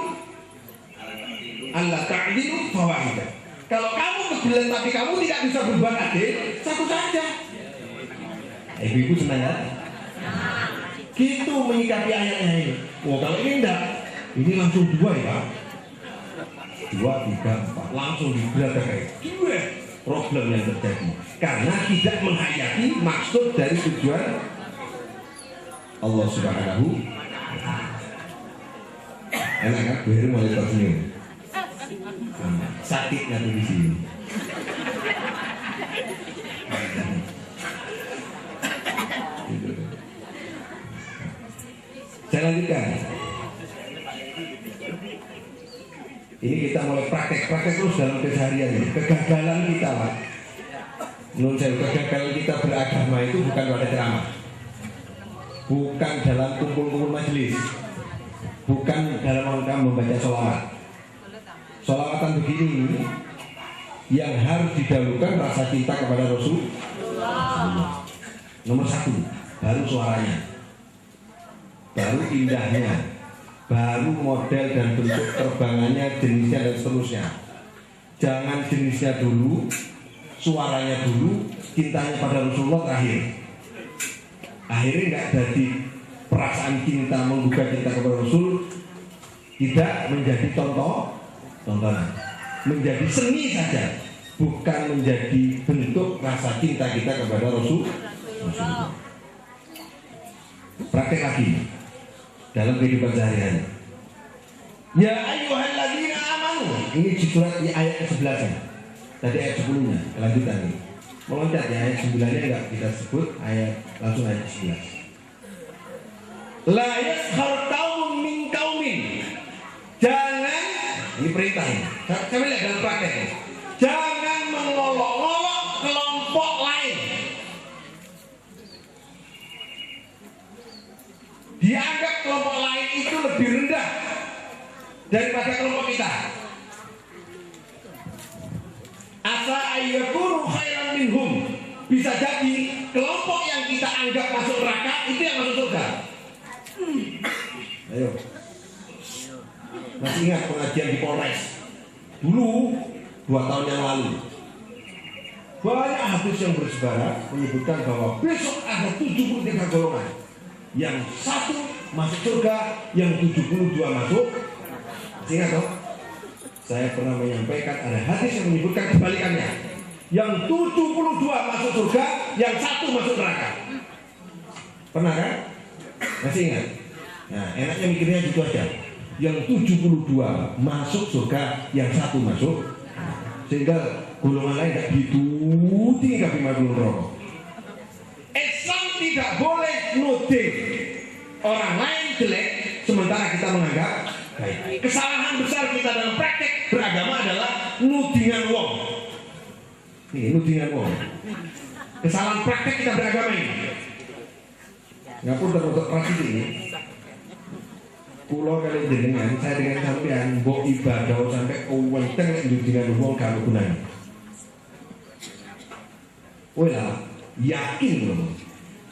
S1: alla ta'dilu fawahidah. Kalau kamu kebelet tapi kamu tidak bisa berbuat adil, satu saja. Ibu-ibu senang ya? Gitu menyikapi ayatnya ini. Wah kalau ini enggak, ini langsung 2 ya. 2, 3, 4 langsung diberadakan. Dua problem yang terjadi karena tidak menghayati maksud dari tujuan Allah Subhanahu wa ta'ala. Enak kan? Biar mulai tersenyum. Sakitnya tuh di sini. Saya lanjutkan. Ini kita mulai praktek terus dalam keseharian ini. Kegagalan kita lah. Menurut saya kegagalan kita beragama itu bukan pada ceramah, bukan dalam kumpul-kumpul majelis, bukan dalam rangka membaca sholawat. Sholawatan begini yang harus didahulukan rasa cinta kepada Rasul. Nomor 1, baru suaranya, baru indahnya, baru model dan bentuk terbangannya, jenisnya dan seterusnya. Jangan jenisnya dulu, suaranya dulu, cintanya pada Rasulullah terakhir. akhirnya nggak jadi perasaan cinta, menggugah cinta kepada Rasul, tidak menjadi tontonan, menjadi seni saja, bukan menjadi bentuk rasa cinta kita kepada Rasul. Praktek lagi dalam kehidupan sehari-hari. Ya ayyuhalladzina amanu, ini di surat di ayat ke-11 tadi ayat 10-nya, kelanjutan ini. Meloncat ya, ayat 9-nya enggak kita sebut, langsung ayat 11. La yaskhar qaumun min qaumin. Jangan, ini perintah ini. Kami lihat dalam praktek. Jangan mengolok-olok kelompok lain. Dianggap kelompok lain itu lebih rendah daripada kelompok kita. Asa ayyakunu khairan minhum. Bisa jadi kelompok yang kita anggap masuk neraka itu yang masuk surga. Ayo. Masih ingat pengajian di Polres dulu 2 tahun yang lalu? Banyak hadis yang bersebaran menyebutkan bahwa besok ada 73 golongan. Yang 1 masuk surga, yang 72 masuk. Masih ingat toh? Saya pernah menyampaikan ada hadis yang menyebutkan kebalikannya. Yang 72 masuk surga, yang 1 masuk neraka. Pernah kan? Masih ingat? Nah, enaknya mikirnya gitu aja. Yang 72 masuk surga, yang 1 masuk, sehingga golongan lain tidak gitu tinggal di madun rokok. Islam tidak boleh nuding orang lain jelek sementara kita menganggap baik. Kesalahan besar kita dalam praktek beragama adalah nudingan wong. Nih, nudingan wong. Kesalahan praktek kita beragama ini. Ngapun terbentuk praksi ini. Kulo kali jenengan, saya dengan sampean mbok ibadah sampai kuwenteng nek nudingan wong kalau gunane. Wala yakin loh.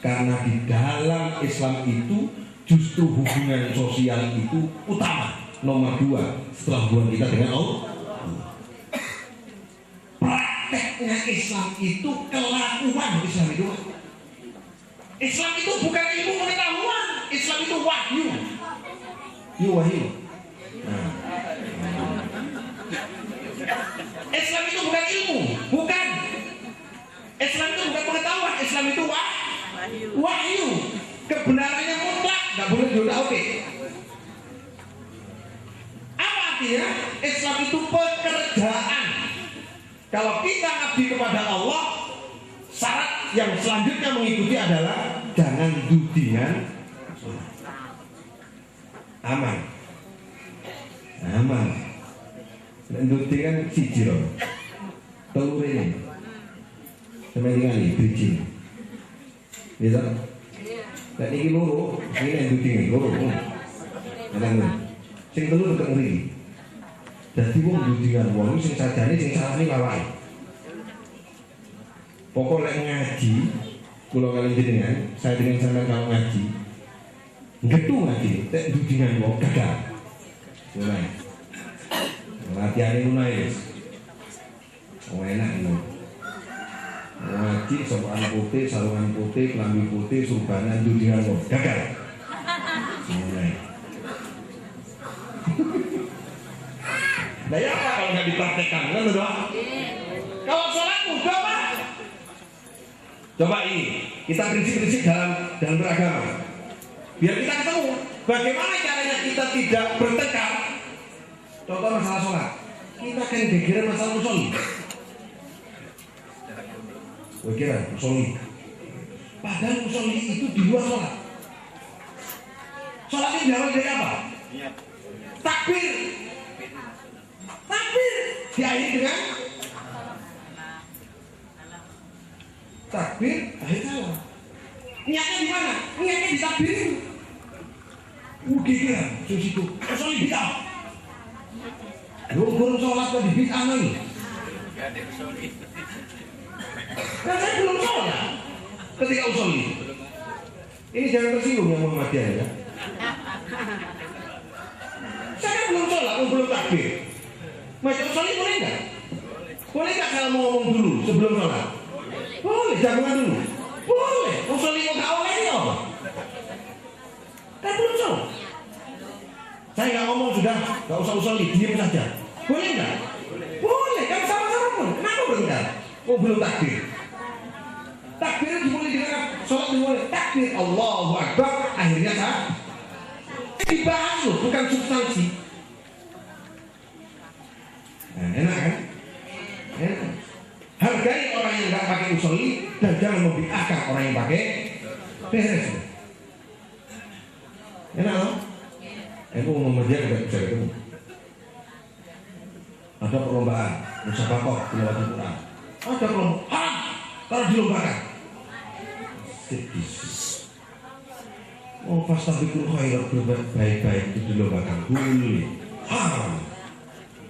S1: Karena di dalam Islam itu justru hubungan sosial itu utama, nomor 2 setelah hubungan kita dengan Allah. Prakteknya Islam itu kelakuan. Islam itu bukan ilmu pengetahuan, Islam itu wahyu. Wahyu. Nah. Islam itu bukan ilmu, bukan. Islam itu bukan pengetahuan, Islam itu wahyu. Kebenarannya mutlak, nggak boleh diutak-utik. Apa artinya? Islam itu pekerjaan. Kalau kita ngabdi kepada Allah, syarat yang selanjutnya mengikuti adalah jangan dudingan aman. Dudingan sijiro telur ini sampai dengan ini bridging bisa. Dan ini loro, ini yang dudingan loro sing telur dekat ngeri. Jadi wong dudingan wong sing sajane sing salahne lawake. Pokoknya ngaji, kalau kalian jenengan, saya dengan sampai kalau ngaji, ngetu ngaji, tak dudingan wong gagal. Mulai, latihan ini mulai, enak ini. Ngaji, sopan putih, sarungan putih, kelambi putih, surbanan dudingan wong gagal. Mulai. Nah ya apa kalau nggak dipraktekkan, kan udah? Kalau sholat udah pak. Coba ini, kita prinsip-prinsip dalam beragama. Biar kita ketemu bagaimana caranya kita tidak bertengkar. Contoh masalah sholat, kita kan gegeran masalah musolli. Gegeran musolli. Padahal musolli itu di luar sholat. Sholat ini diawali dari apa? Takbir. Takbir diakhiri dengan takbir, akhir salam. Niatnya di mana? Niatnya di takbir. Kira, susiku. Soalnya bid'ah. Guru sholat kok di bid'ah nih. Kan saya belum sholat ketika usolli. Ini jangan tersinggung yang Muhammadiyah ya. Saya belum sholat, belum takbir. Macam usolli boleh nggak? Boleh nggak kalau mau ngomong dulu sebelum sholat? Boleh, jagungan dulu. Boleh. Usolli kok gak oleh ini apa? sudah, nggak usah usul, diam saja. Boleh nggak? Boleh, kan sama-sama pun. Kenapa bertengkar? Oh belum takbir. Takbir dimulai dengan sholat dimulai takbir Allahu Akbar, akhirnya sah. Dibahas loh, bukan substansi. Nah, enak kan? Enak. Hargai orang yang nggak pakai usolli dan jangan membiarkan orang yang pakai beres. Enak loh. Aku mau mengerjakan tidak bisa ketemu. Ada perlombaan musyafakoh tilawah Quran. Ada perlombaan, kalau dilombakan. Oh fastabiqul khairat, berbuat baik-baik itu dilombakan. Boleh. Haram.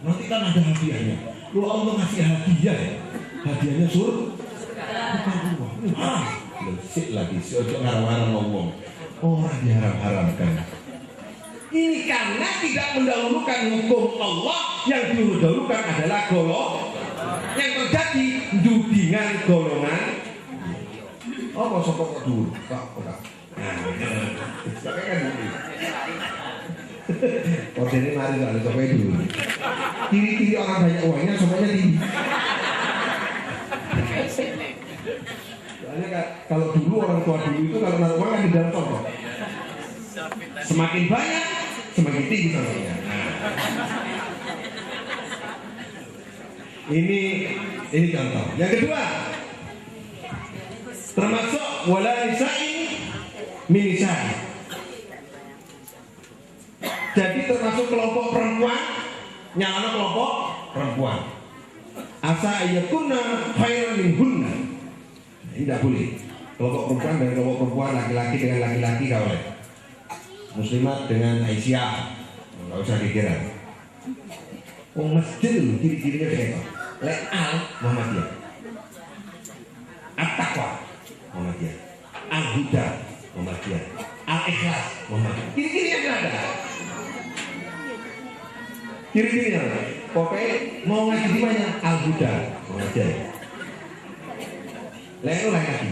S1: Nanti kan ada hadiahnya. Lu Allah ngasih hadiah ya. Hadiahnya surga. Bukan uang. Haram. Lesik lagi si ojo haram-haram ngomong. Orang diharam-haramkan. Ini karena tidak mendahulukan hukum Allah, yang didahulukan adalah golong. Yang terjadi judingan golongan. Oh, mau sokok dulu, Pak. Nah, pakai kan dulu. Kode ini mari soal sokok dulu. Kiri-kiri orang banyak uangnya, sokoknya tinggi. Soalnya kalau dulu orang tua dulu itu kalau naruh uang kan di dalam sokok. Semakin banyak, semakin tinggi sokoknya. Ini contoh. Yang kedua, termasuk wala nisa'in min nisa'in. Jadi termasuk kelompok perempuan, nyalana kelompok perempuan. Asa ayakunna khairan minhunna. Ini tidak boleh. Kelompok perempuan dan kelompok perempuan, laki-laki dengan laki-laki tidak boleh. Muslimat dengan Aisyah, nggak usah dikira. Masjid itu ciri-cirinya kayak Al Muhammadiyah, At-Taqwa Muhammadiyah, Al-Huda Muhammadiyah, Al-Ikhlas Muhammadiyah. Ciri-cirinya ada. Ciri-cirinya pokoknya mau ngaji di mana? Al-Huda Muhammadiyah. Lain lagi.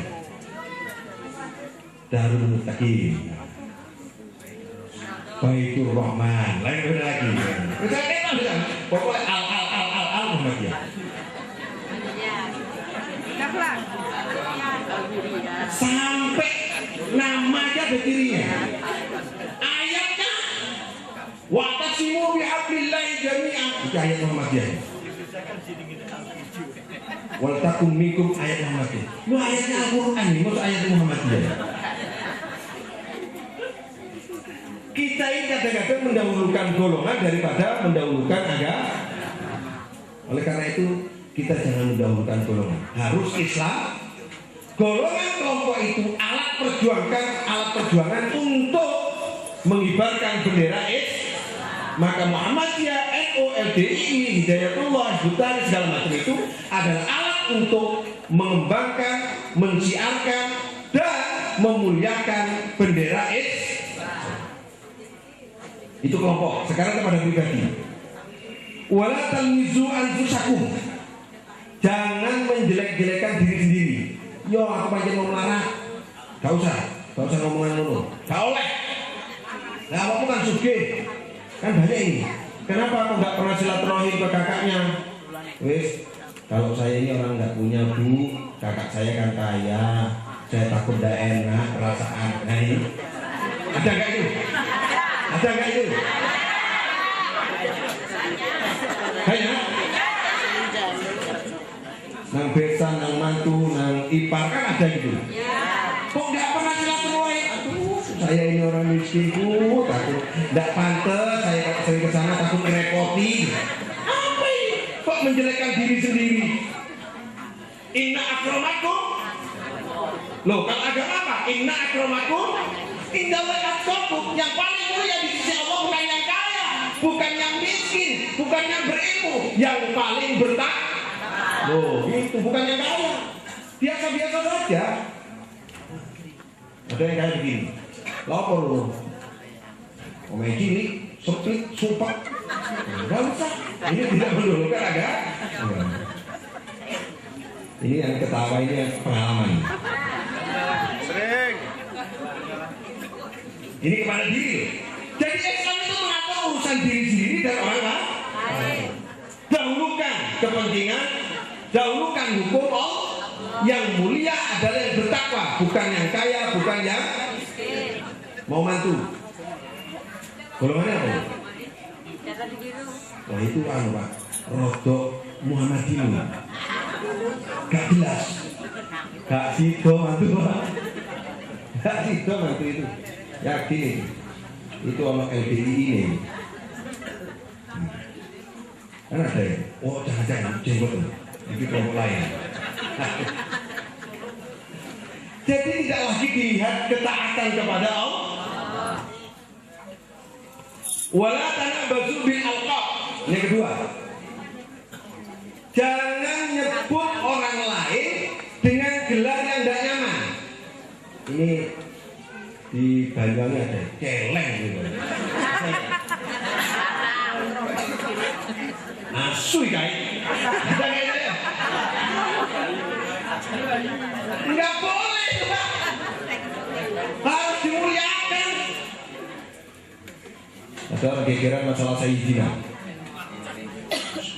S1: Darul Muttaqin, Baitur Rahman, lain beda lagi. Misalnya pokoknya al Muhammadiyah. Sampai namanya ada cirinya. Ayatnya wa'tasimu bihablillahi jami'an. Itu ayat Muhammadiyah. Wal takum minkum ayat Muhammadiyah. Lu ayatnya Al-Qur'an ini, maksud ayat Muhammadiyah. Kita ini kadang-kadang mendahulukan golongan daripada mendahulukan agama. Oleh karena itu kita jangan mendahulukan golongan. Harus Islam. Golongan kelompok itu alat perjuangan untuk mengibarkan bendera Islam. Maka Muhammadiyah, NU, LDI, Hidayatullah, Hizbut-Tahrir segala macam itu adalah alat untuk mengembangkan, mensiarkan dan memuliakan bendera Islam. Itu kelompok. Sekarang kepada pribadi. Wala talmizu anfusakum. Jangan menjelek-jelekan diri sendiri. Yo aku panjang mau melarang. Gak usah ngomongan dulu. Gak oleh. Nah, kamu kan sugih. Kan banyak ini. Kenapa aku gak pernah silaturahim ke kakaknya? Wis, kalau saya ini orang gak punya bu, kakak saya kan kaya. Saya takut gak enak perasaan. Nah ini. Ada gak itu? Ada nggak itu? Kayaknya nang besan, nang mantu, nang ipar kan ada gitu. Kok nggak pernah silaturahim? Aduh, saya ini orang miskin, takut nggak pantas. Saya sering kesana takut merepoti. Apa ini? Kok menjelekkan diri sendiri? Inna akramakum. Loh, kalau agama apa? Inna akramakum indallahi atqakum. Yang paling mulia di sisi Allah bukan yang kaya, bukan yang miskin, bukan yang berilmu, yang paling bertakwa. Loh, itu bukan yang kaya. Biasa-biasa saja. Ada yang kayak begini. Lapor loh. Omeng gini, sempit, sumpah. Enggak usah. Ini tidak mendahulukan agama. Ini yang ketawa, ini yang pengalaman. Sering. Ini kepada diri. Jadi Islam itu mengatur urusan diri sendiri dan orang lain. Dahulukan kepentingan, dahulukan hukum Allah. Yang mulia adalah yang bertakwa, bukan yang kaya, bukan yang mau mantu. Golongannya apa? Wah itu Pak, rodok Muhammadiyun. Gak jelas. Gak sido mantu Pak. Gak sido mantu itu. Yakin itu sama LDI ini. Kan ada ya? Oh jangan-jangan jenggot itu kelompok lain. Jadi tidak lagi dilihat ketaatan kepada Allah. Wala tanabbazu bil alqab. Yang kedua, jangan nyebut orang lain dengan gelar yang tidak nyaman. Ini di Banyuwangi ada celeng gitu. Asu guys. Enggak boleh, Pak. Harus dimuliakan. Ada orang gegeran masalah Sayyidina.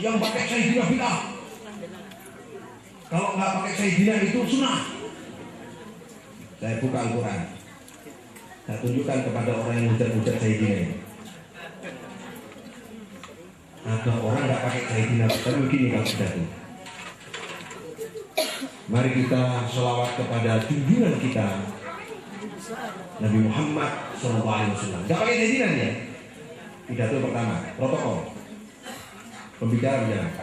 S1: Yang pakai Sayyidina bid'ah. Kalau nggak pakai Sayyidina itu sunnah. Saya buka Al-Quran. Saya tunjukkan kepada orang yang hujat-hujat Sayyidina ini. Ada orang nggak pakai Sayyidina, tapi begini kalau sudah itu. Mari kita selawat kepada junjungan kita Nabi Muhammad SAW. Gak pakai Sayyidina ya. Pidato pertama, protokol. Pembicara bilang,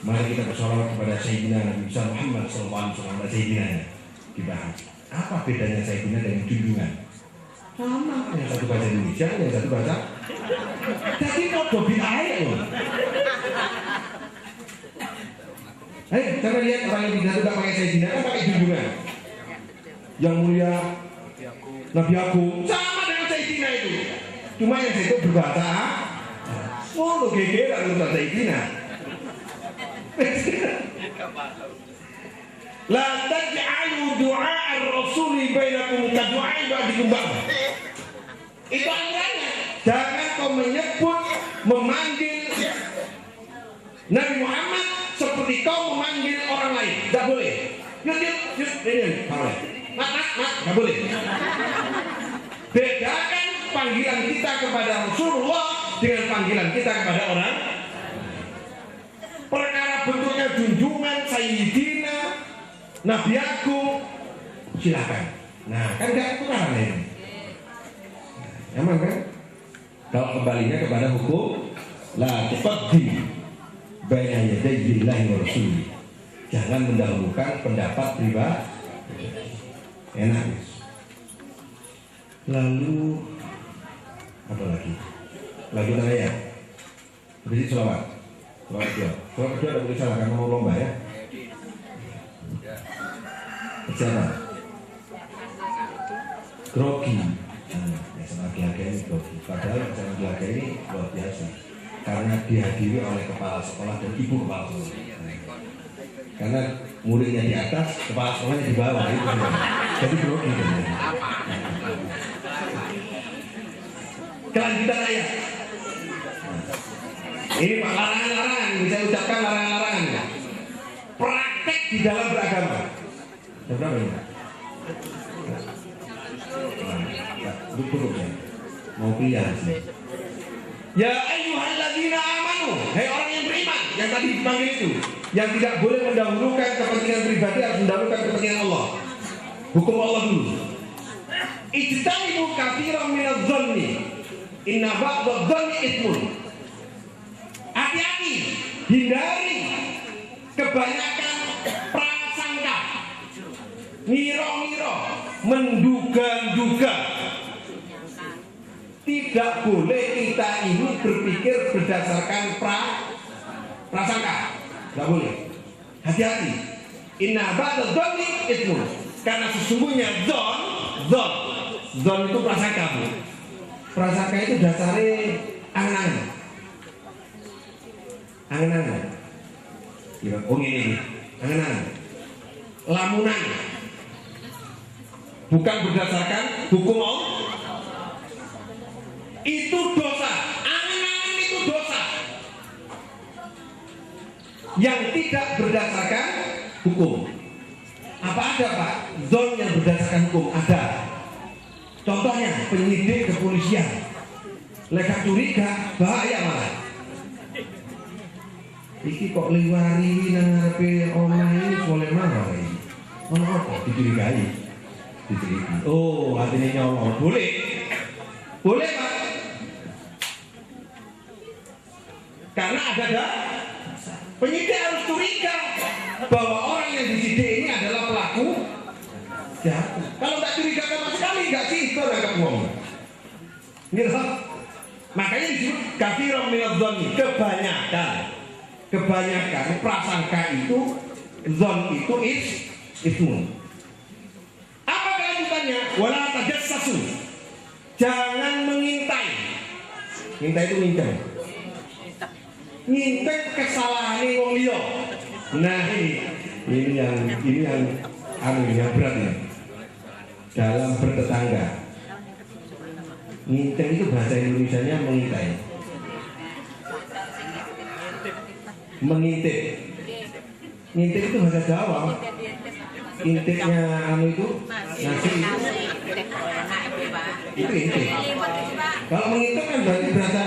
S1: mari kita bersolawat kepada Sayyidina Nabi Muhammad SAW. Sayyidina dibahas. Apa bedanya Sayyidina dengan junjungan? Sama. Yang satu bahasa Indonesia, yang satu bahasa. Jadi mau dobi air loh. Coba lihat orang yang tidak pakai Sayyidina, kan pakai junjungan. Yang mulia Nabi aku sama dengan Sayyidina itu. Cuma yang itu berbahasa lo gegeran urusan Sayyidina. La taj'alu du'a ar-rasuli bainakum ka du'a ba'dikum ba'd. Itu aturannya. Jangan kau menyebut, memanggil Nabi Muhammad seperti kau memanggil orang lain. Tidak boleh. Yuk, ini, mat, tidak boleh. Bedakan panggilan kita kepada Rasulullah dengan panggilan kita kepada orang. Perkara bentuknya junjungan, Sayyidina, Nabi aku, silakan. Nah, kan tidak tukaran ini. Aman kan? Kalau kembalinya kepada hukum, la tuqaddim baina yaday Allahi wa Rasulih. Jangan mendahulukan pendapat pribadi. Enak. Lalu apa lagi? Lagu ya. Berarti selawat. Selawat kedua. Selawat kedua ada tulisan karena mau lomba ya. Siapa? Grogi. Laki-laki ini grogi. Padahal laki-laki ini luar biasa. Karena dihadiri oleh kepala sekolah dan ibu kepala sekolah. Karena muridnya di atas, kepala sekolahnya di bawah itu. Jadi grogi. Kelanjutan ayat. Ini Pak, larangan-larangan, bisa ucapkan larangan-larangan. Praktek di dalam beragama. Berapa ini? Duduk ya. Mau kuliah sih. Ya ayyuhalladzina amanu, hai orang yang beriman, yang tadi dipanggil itu, yang tidak boleh mendahulukan kepentingan pribadi, harus mendahulukan kepentingan Allah. Hukum Allah dulu. Ijtanibu katsiran minadh-dhanni. Inna ba'dadh-dhanni itsmun. Hati-hati, hindari kebanyakan prasangka, ngiro-ngiro, menduga-duga. Tidak boleh kita ini berpikir berdasarkan prasangka. Tidak boleh. Hati-hati. Inna ba'dadh-dhanni itsmun. Karena sesungguhnya zon itu prasangka. Prasangka itu dasarnya angan-angan. Angan-angan. Oh ini angan-angan. Lamunan. Bukan berdasarkan hukum Allah. Itu dosa. yang tidak berdasarkan hukum. Apa ada Pak? Zon yang berdasarkan hukum ada. Contohnya penyidik kepolisian. Leka curiga bahaya malah. Iki kok liwari nang ngarepe omah ini boleh marah iki. Ono apa dicurigai? Dicurigai. Oh, artinya nyolong. Boleh. Boleh, Pak. Karena ada penyidik harus curiga bahwa orang yang disidik ini adalah pelaku jahat. Kalau tak curiga sama sekali, nggak sih itu agak bohong. Gitu. Makanya disebut katsirun minadh dzanni, kebanyakan prasangka itu, zon itu ismun. Apa kelanjutannya? Wala tajassasu, jangan mengintai. Ngintai itu ngintai. Ngintai kesalahan wong liya. Nah ini yang berat ya. Dalam bertetangga. Ngintai itu bahasa Indonesianya mengintai. Mengintip. Ngintip itu bahasa Jawa. Intipnya itu nasi itu intip. Kalau mengintip kan berarti bahasa.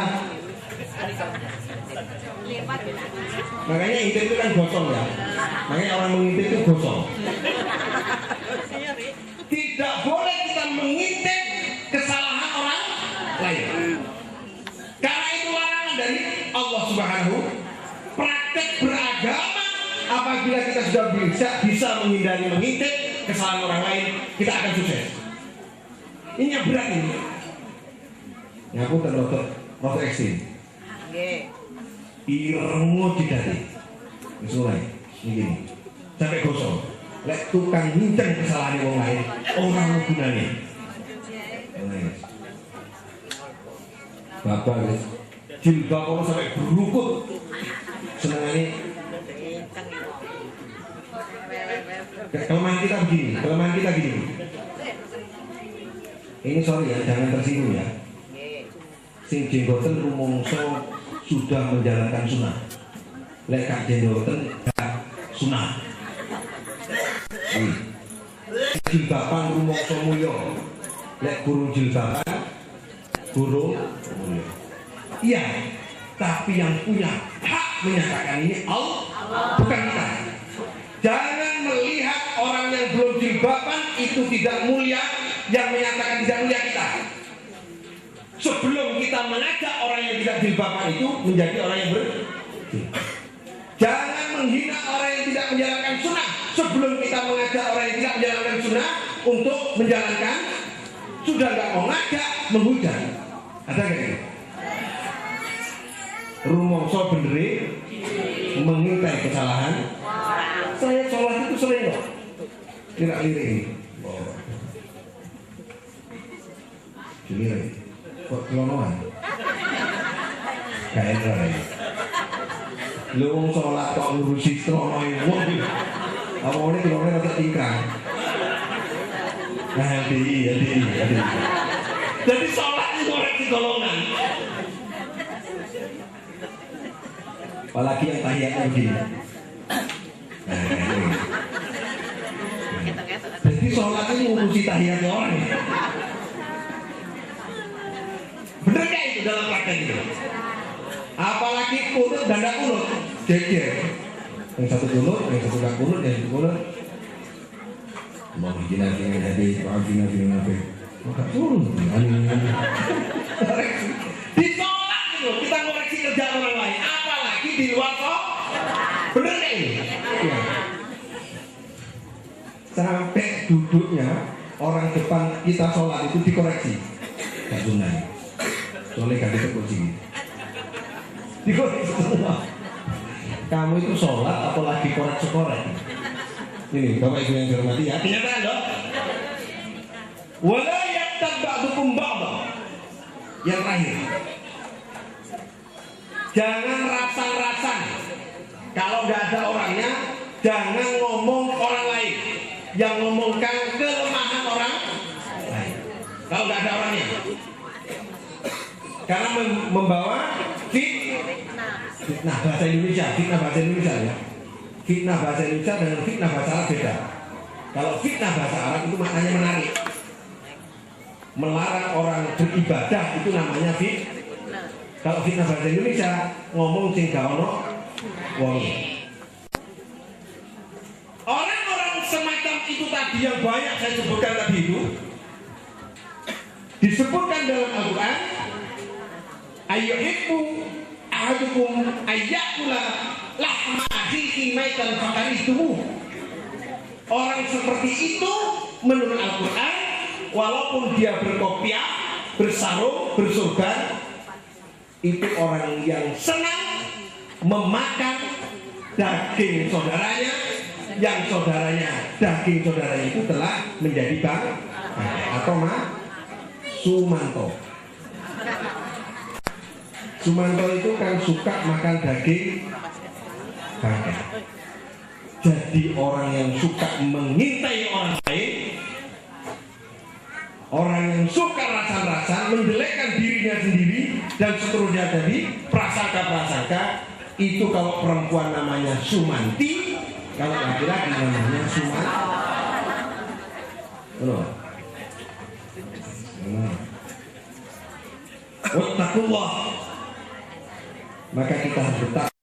S1: Makanya intip itu kan gosong ya. Makanya orang mengintip itu gosong. Tidak boleh kita mengintip kesalahan orang lain. Karena itu larangan dari Allah Subhanahu. Praktek beragama apabila kita sudah bisa menghindari mengintip kesalahan orang lain, kita akan sukses. Ini yang berat ini. Ya aku terlalu ekstrim. Irengmu didati. Mulai ini sampai gosong. Lek tukang nginceng kesalahan orang lain, orang gunanya. Bapak guys, jilbab orang sampai berukut. Senangnya kelemahan kita begini. Ini sorry ya, jangan tersinggung ya. Sing jenggoten rumongso sudah menjalankan sunnah. Lek kak jenggoten gak sunnah. Jilbaban rumongso mulya. Lek guru jilbaban guru mulya. Iya, tapi yang punya hak menyatakan ini Allah, bukan kita. Jangan melihat orang yang belum jilbaban itu tidak mulia, yang menyatakan tidak mulia kita. Sebelum kita mengajak orang yang tidak jilbaban itu menjadi orang yang jangan menghina orang yang tidak menjalankan sunnah sebelum kita mengajak orang yang tidak menjalankan sunnah untuk menjalankan. Sudah nggak mau ngajak, menghujat. Ada nggak itu? Rumongso benderi mengintai kesalahan. Saya sholat itu sering kok. Tidak lirik. Lirik. Kok kelonoan? Gak enak ya. Lu wong sholat kok ngurusi kelonoan wong. Apa ini kelonoan atau tingkang? Nah, hati. Jadi sholat itu koreksi golongan. Apalagi yang tahiyatnya begini. Jadi sholat ini ngurusi tahiyatnya orang. Bener gak itu dalam praktek itu? Apalagi kunut dan gak kunut, jejer. Yang satu kunut, yang satu gak kunut, yang satu kunut. Mau bikin hadis, mau bikin apa? Maka turun. Di sholat itu kita koreksi kerjaan orang lain. Apalagi di luar sholat. Bener gak ini? Ya. Sampai duduknya orang depan kita sholat itu dikoreksi. Gak sunnah. Soalnya gak dikoreksi. Dikoreksi semua. Kamu itu sholat apalagi korek-korek. Ini Bapak Ibu yang dihormati ya. Kenyataan dong. Wala yaktab ba'dukum ba'da. Yang terakhir. Jangan rasan-rasan. Kalau nggak ada orangnya, jangan ngomong orang lain. Yang ngomongkan kelemahan orang lain. Kalau nggak ada orangnya. Karena membawa Fitnah bahasa Indonesia ya. Fitnah bahasa Indonesia dengan fitnah bahasa Arab beda. Kalau fitnah bahasa Arab itu maknanya menarik. Melarang orang beribadah itu namanya fitnah. Kalau fitnah bahasa Indonesia ngomong sing gak ono wong. Orang-orang semacam itu tadi yang banyak saya sebutkan tadi itu disebutkan dalam Al-Quran, ayyuhibbu ahadukum ayyakula lahma akhihi maitan fakarihtumu. Orang seperti itu menurut Al-Quran, walaupun dia berkopiah, bersarung, bersorban, itu orang yang senang memakan daging saudaranya, yang saudaranya, daging saudaranya itu telah menjadi bang atau Sumanto. Sumanto itu kan suka makan daging bangkai. Jadi orang yang suka mengintai orang lain, orang yang suka rasa-rasa, menjelekkan dirinya sendiri dan seterusnya tadi, prasangka-prasangka, itu kalau perempuan namanya Sumanti, kalau laki-laki namanya Sumanto. Wattaqullah. Maka kita harus